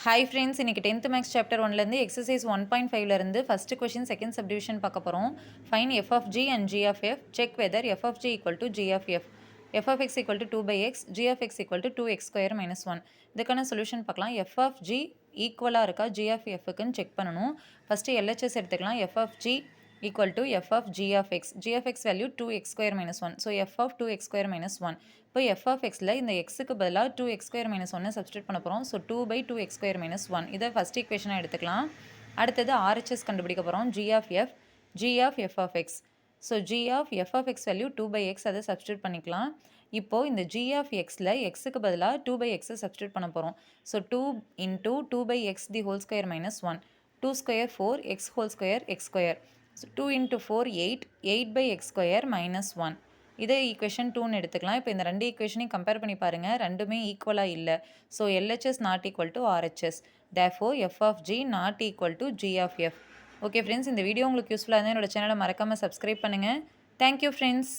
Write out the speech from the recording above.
Hi friends, இன்னைக்கு 10th Max Chapter 1லேருந்து Exercise 1.5லேருந்து first question second subdivision பார்க்க போகிறோம். Find f of g and g of f. Check whether f of g equal to g of f. f of x equal to 2 by x, g of x equal to 2x square minus 1. இதுக்கான solution பார்க்கலாம். f of g ஈக்குவலாக இருக்கா g of fக்குன்னு check பண்ணணும். First LHS எடுத்துக்கலாம். f of g equal to f of g of x. g of x value 2x square minus 1. So f of 2x square minus 1. இப்போ f of xல இந்த xக்கு பதிலாக 2x square minus 1 substitute பண்ண போகிறோம். So 2 by 2x square minus 1 இதை first ஈக்குவேஷனாக எடுத்துக்கலாம். அடுத்தது RHS கண்டுபிடிக்க போகிறோம். g of f, g of f of x. So g of f of x value 2 by x அதை சப்ஸ்டியூட் பண்ணிக்கலாம். இப்போது இந்த g of xல xக்கு பதிலாக 2 by x சப்ஸ்டியூட் பண்ண போகிறோம். So 2 into 2 by x the whole square minus 1. 2 square 4, x whole square x square. So 2 into 4 8, 8 by x square minus 1. இதே equation 2ன்னு எடுத்துக்கலாம். இப்போ இந்த ரெண்டு ஈக்குவேஷனையும் கம்பேர் பண்ணி பாருங்கள், ரெண்டுமே ஈக்குவலாக இல்லை. So LHS not equal to RHS. Therefore f of g not equal to g of f. Okay friends, இந்த வீடியோ உங்களுக்கு யூஸ்ஃபுல்லாக இருந்தால் என்னோட சேனலை மறக்காமல் சப்ஸ்கிரைப் பண்ணுங்கள். Thank you friends.